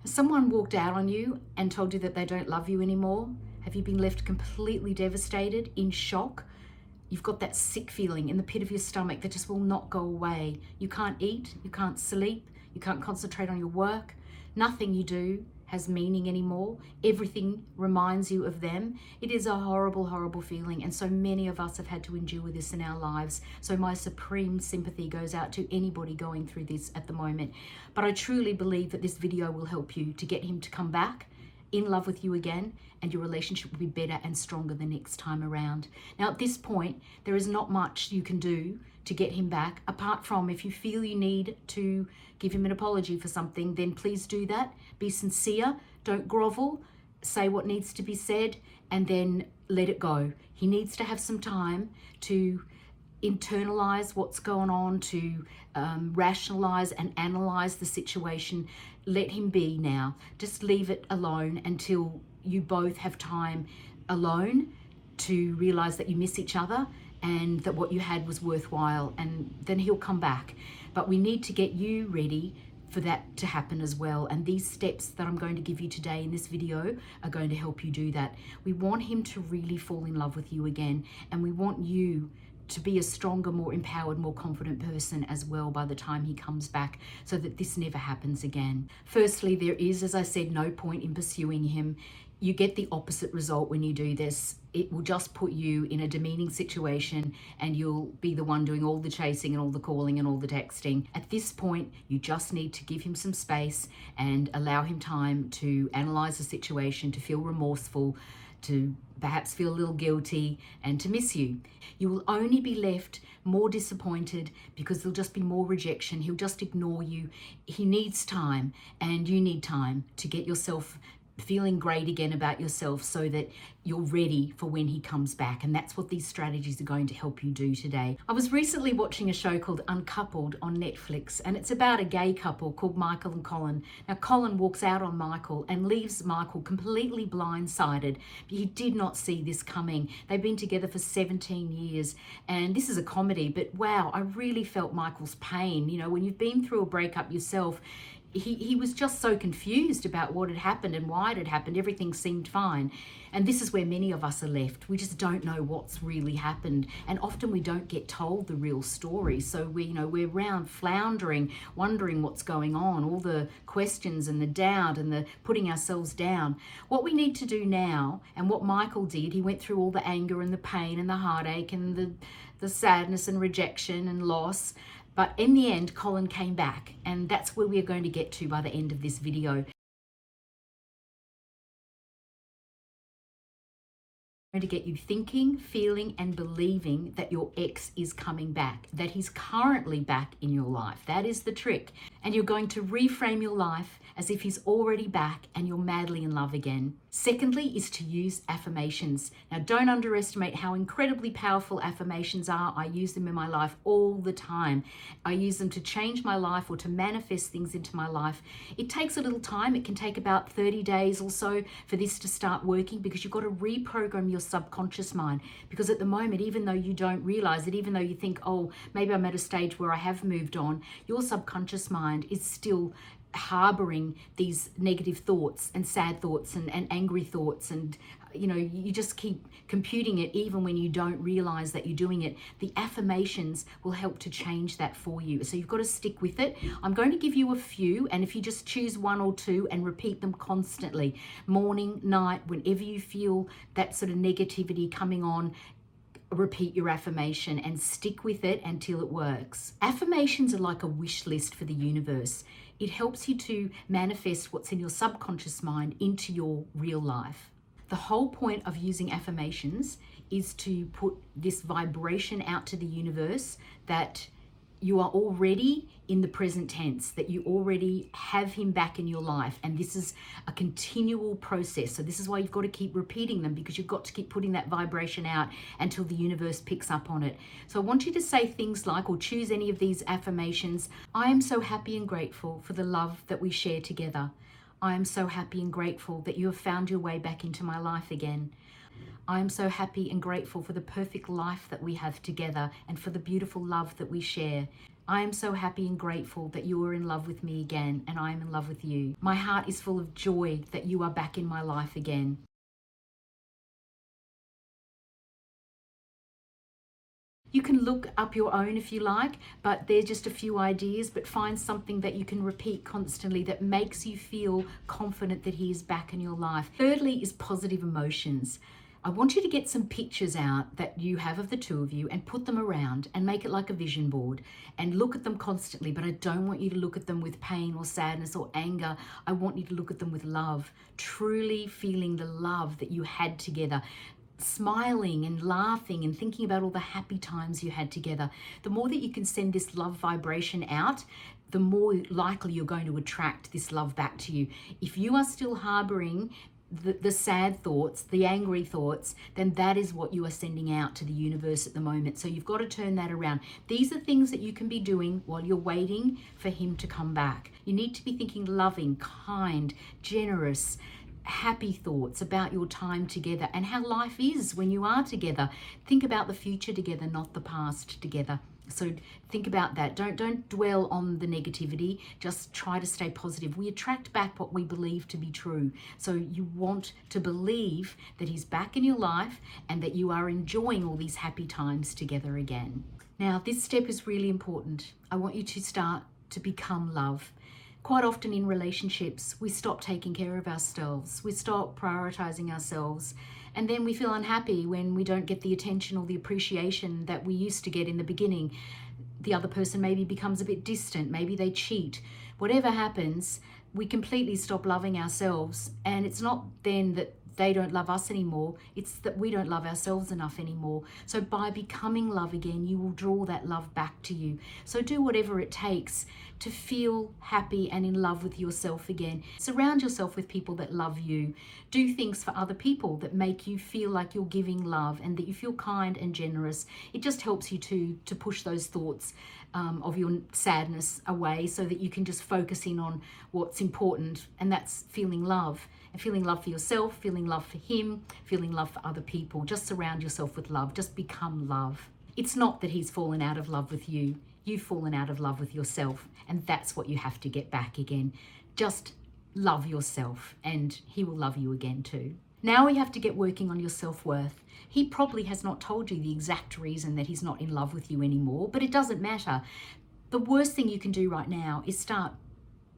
Has someone walked out on you and told you that they don't love you anymore? Have you been left completely devastated, in shock? You've got that sick feeling in the pit of your stomach that just will not go away. You can't eat, you can't sleep, you can't concentrate on your work. Nothing you do has meaning anymore. Everything reminds you of them. It is a horrible, horrible feeling, and so many of us have had to endure this in our lives. So my supreme sympathy goes out to anybody going through this at the moment. But I truly believe that this video will help you to get him to come back in love with you again, and your relationship will be better and stronger the next time around. Now, at this point, there is not much you can do to get him back, apart from if you feel you need to give him an apology for something, then please do that. Be sincere, don't grovel, say what needs to be said, and then let it go. He needs to have some time to internalize what's going on, to rationalize and analyze the situation. Let him be now. Just leave it alone until you both have time alone to realize that you miss each other and that what you had was worthwhile, and then he'll come back. But we need to get you ready for that to happen as well. And these steps that I'm going to give you today in this video are going to help you do that. We want him to really fall in love with you again, and we want you to be a stronger, more empowered, more confident person as well by the time he comes back, so that this never happens again. Firstly, there is, as I said, no point in pursuing him. You get the opposite result when you do this. It will just put you in a demeaning situation, and you'll be the one doing all the chasing and all the calling and all the texting. At this point, you just need to give him some space and allow him time to analyze the situation, to feel remorseful, to perhaps feel a little guilty, and to miss you. You will only be left more disappointed because there'll just be more rejection. He'll just ignore you. He needs time, and you need time to get yourself feeling great again about yourself, so that you're ready for when he comes back. And that's what these strategies are going to help you do today. I was recently watching a show called Uncoupled on Netflix, and it's about a gay couple called Michael and Colin. Now, Colin walks out on Michael and leaves Michael completely blindsided. He did not see this coming. They've been together for 17 years, and this is a comedy, but wow, I really felt Michael's pain. You know, when you've been through a breakup yourself, he was just so confused about what had happened and why it had happened. Everything seemed fine. And this is where many of us are left. We just don't know what's really happened. And often we don't get told the real story. So we're around floundering, wondering what's going on, all the questions and the doubt and the putting ourselves down. What we need to do now, and what Michael did, he went through all the anger and the pain and the heartache and the sadness and rejection and loss. But in the end, Colin came back, and that's where we're going to get to by the end of this video. Going to get you thinking, feeling, and believing that your ex is coming back, that he's currently back in your life. That is the trick. And you're going to reframe your life as if he's already back and you're madly in love again. Secondly is to use affirmations. Now, don't underestimate how incredibly powerful affirmations are. I use them in my life all the time. I use them to change my life or to manifest things into my life. It takes a little time. It can take about 30 days or so for this to start working, because you've got to reprogram your subconscious mind. Because at the moment, even though you don't realize it, even though you think, oh, maybe I'm at a stage where I have moved on, your subconscious mind is still harboring these negative thoughts and sad thoughts and angry thoughts, and you just keep computing it even when you don't realize that you're doing it. The affirmations will help to change that for you, so you've got to stick with it. I'm going to give you a few, and if you just choose one or two and repeat them constantly, morning, night, whenever you feel that sort of negativity coming on, repeat your affirmation and stick with it until it works. Affirmations are like a wish list for the universe. It helps you to manifest what's in your subconscious mind into your real life. The whole point of using affirmations is to put this vibration out to the universe that you are already in the present tense, that you already have him back in your life. And this is a continual process. So this is why you've got to keep repeating them, because you've got to keep putting that vibration out until the universe picks up on it. So I want you to say things like, or choose any of these affirmations. I am so happy and grateful for the love that we share together. I am so happy and grateful that you have found your way back into my life again. I am so happy and grateful for the perfect life that we have together and for the beautiful love that we share. I am so happy and grateful that you are in love with me again and I am in love with you. My heart is full of joy that you are back in my life again. You can look up your own if you like, but they're just a few ideas, but find something that you can repeat constantly that makes you feel confident that he is back in your life. Thirdly is positive emotions. I want you to get some pictures out that you have of the two of you and put them around and make it like a vision board and look at them constantly, but I don't want you to look at them with pain or sadness or anger. I want you to look at them with love, truly feeling the love that you had together, smiling and laughing and thinking about all the happy times you had together. The more that you can send this love vibration out, the more likely you're going to attract this love back to you. If you are still harboring the sad thoughts, the angry thoughts, then that is what you are sending out to the universe at the moment. So you've got to turn that around. These are things that you can be doing while you're waiting for him to come back. You need to be thinking loving, kind, generous, happy thoughts about your time together and how life is when you are together. Think about the future together, not the past together. So think about that. Don't dwell on the negativity. Just try to stay positive. We attract back what we believe to be true. So you want to believe that he's back in your life and that you are enjoying all these happy times together again. Now, this step is really important. I want you to start to become love. Quite often in relationships, we stop taking care of ourselves. We stop prioritizing ourselves. And then we feel unhappy when we don't get the attention or the appreciation that we used to get in the beginning. The other person maybe becomes a bit distant. Maybe they cheat. Whatever happens, we completely stop loving ourselves. And it's not then that they don't love us anymore. It's that we don't love ourselves enough anymore. So by becoming love again, you will draw that love back to you. So do whatever it takes to feel happy and in love with yourself again. Surround yourself with people that love you. Do things for other people that make you feel like you're giving love and that you feel kind and generous. It just helps you to push those thoughts of your sadness away so that you can just focus in on what's important, and that's feeling love. And feeling love for yourself, feeling love for him, feeling love for other people. Just surround yourself with love. Just become love. It's not that he's fallen out of love with you. You've fallen out of love with yourself. And that's what you have to get back again. Just love yourself and he will love you again too. Now we have to get working on your self-worth. He probably has not told you the exact reason that he's not in love with you anymore, but it doesn't matter. The worst thing you can do right now is start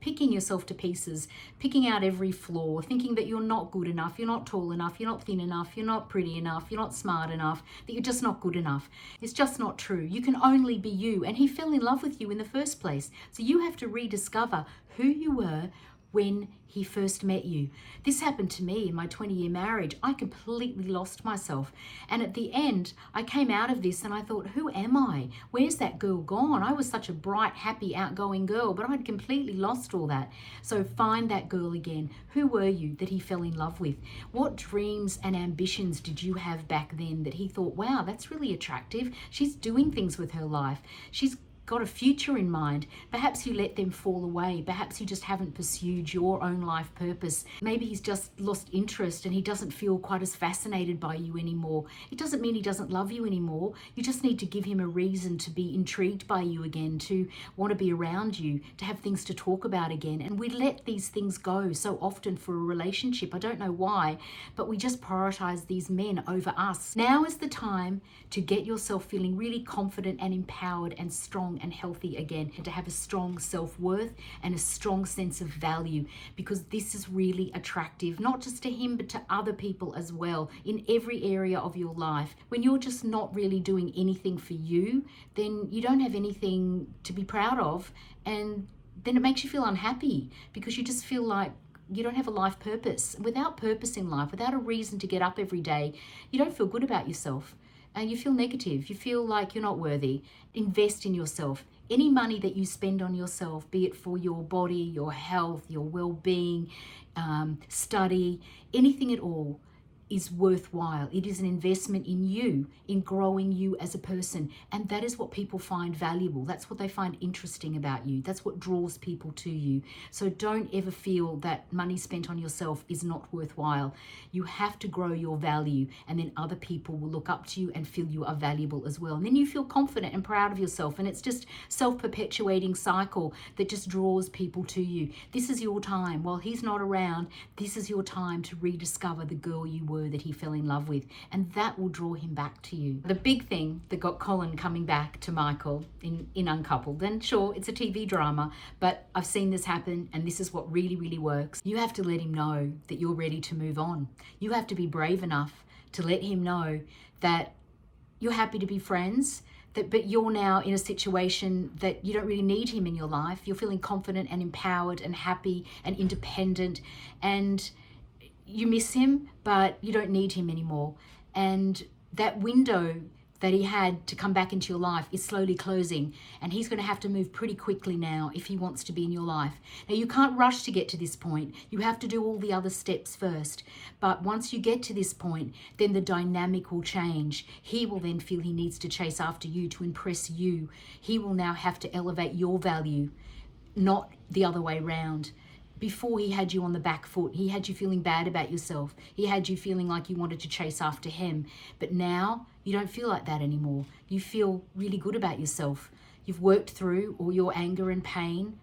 picking yourself to pieces, picking out every flaw, thinking that you're not good enough, you're not tall enough, you're not thin enough, you're not pretty enough, you're not smart enough, that you're just not good enough. It's just not true. You can only be you, and he fell in love with you in the first place. So you have to rediscover who you were when he first met you. This happened to me in my 20-year marriage. I completely lost myself. And at the end, I came out of this and I thought, who am I? Where's that girl gone? I was such a bright, happy, outgoing girl, but I'd completely lost all that. So find that girl again. Who were you that he fell in love with? What dreams and ambitions did you have back then that he thought, wow, that's really attractive. She's doing things with her life. She's got a future in mind. Perhaps you let them fall away. Perhaps you just haven't pursued your own life purpose. Maybe he's just lost interest and he doesn't feel quite as fascinated by you anymore. It doesn't mean he doesn't love you anymore. You just need to give him a reason to be intrigued by you again, to want to be around you, to have things to talk about again. And we let these things go so often for a relationship. I don't know why, but we just prioritize these men over us. Now is the time to get yourself feeling really confident and empowered and strong and healthy again, and to have a strong self-worth and a strong sense of value, because this is really attractive, not just to him, but to other people as well in every area of your life. When you're just not really doing anything for you, then you don't have anything to be proud of, and then it makes you feel unhappy because you just feel like you don't have a life purpose. Without purpose in life, without a reason to get up every day, you don't feel good about yourself. And you feel negative, you feel like you're not worthy. Invest in yourself. Any money that you spend on yourself, be it for your body, your health, your well-being, study, anything at all, is worthwhile. It is an investment in you, in growing you as a person. And that is what people find valuable. That's what they find interesting about you. That's what draws people to you. So don't ever feel that money spent on yourself is not worthwhile. You have to grow your value, and then other people will look up to you and feel you are valuable as well. And then you feel confident and proud of yourself. And it's just self-perpetuating cycle that just draws people to you. This is your time. While he's not around, this is your time to rediscover the girl you were that he fell in love with, and that will draw him back to you. The big thing that got Colin coming back to Michael in Uncoupled, and sure, it's a TV drama, but I've seen this happen, and this is what really, really works. You have to let him know that you're ready to move on. You have to be brave enough to let him know that you're happy to be friends, but you're now in a situation that you don't really need him in your life. You're feeling confident and empowered and happy and independent, and you miss him, but you don't need him anymore. And that window that he had to come back into your life is slowly closing, and he's going to have to move pretty quickly now if he wants to be in your life. Now, you can't rush to get to this point. You have to do all the other steps first. But once you get to this point, then the dynamic will change. He will then feel he needs to chase after you to impress you. He will now have to elevate your value, not the other way around. Before, he had you on the back foot. He had you feeling bad about yourself. He had you feeling like you wanted to chase after him. But now you don't feel like that anymore. You feel really good about yourself. You've worked through all your anger and pain,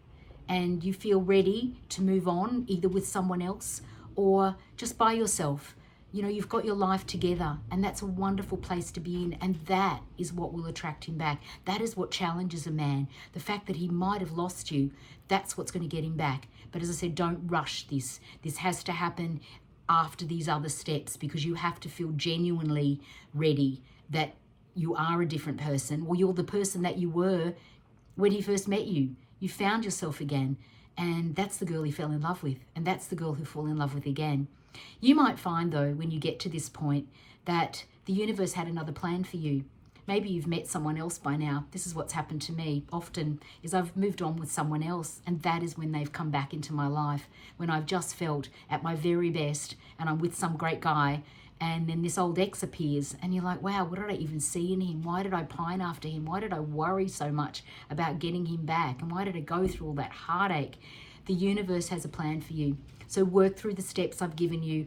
and you feel ready to move on, either with someone else or just by yourself. You know, you've got your life together, and that's a wonderful place to be in, and that is what will attract him back. That is what challenges a man. The fact that he might have lost you, that's what's going to get him back. But as I said, don't rush this. This has to happen after these other steps, because you have to feel genuinely ready that you are a different person, or you're the person that you were when he first met you. You found yourself again, and that's the girl he fell in love with, and that's the girl who fall in love with again. You might find, though, when you get to this point, that the universe had another plan for you. Maybe you've met someone else by now. This is what's happened to me often, is I've moved on with someone else, and that is when they've come back into my life, when I've just felt at my very best and I'm with some great guy, and then this old ex appears, and you're like, wow, what did I even see in him? Why did I pine after him? Why did I worry so much about getting him back? And why did I go through all that heartache? The universe has a plan for you. So work through the steps I've given you.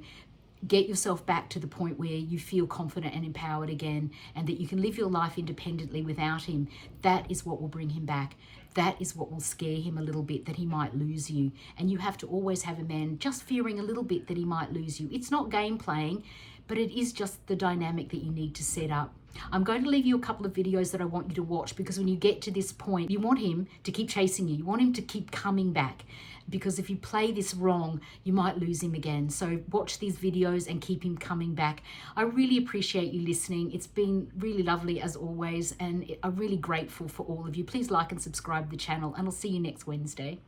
Get yourself back to the point where you feel confident and empowered again, and that you can live your life independently without him. That is what will bring him back. That is what will scare him a little bit, that he might lose you. And you have to always have a man just fearing a little bit that he might lose you. It's not game playing, but it is just the dynamic that you need to set up. I'm going to leave you a couple of videos that I want you to watch, because when you get to this point, you want him to keep chasing you. You want him to keep coming back, because if you play this wrong, you might lose him again. So watch these videos and keep him coming back. I really appreciate you listening. It's been really lovely as always, and I'm really grateful for all of you. Please like and subscribe to the channel, and I'll see you next Wednesday.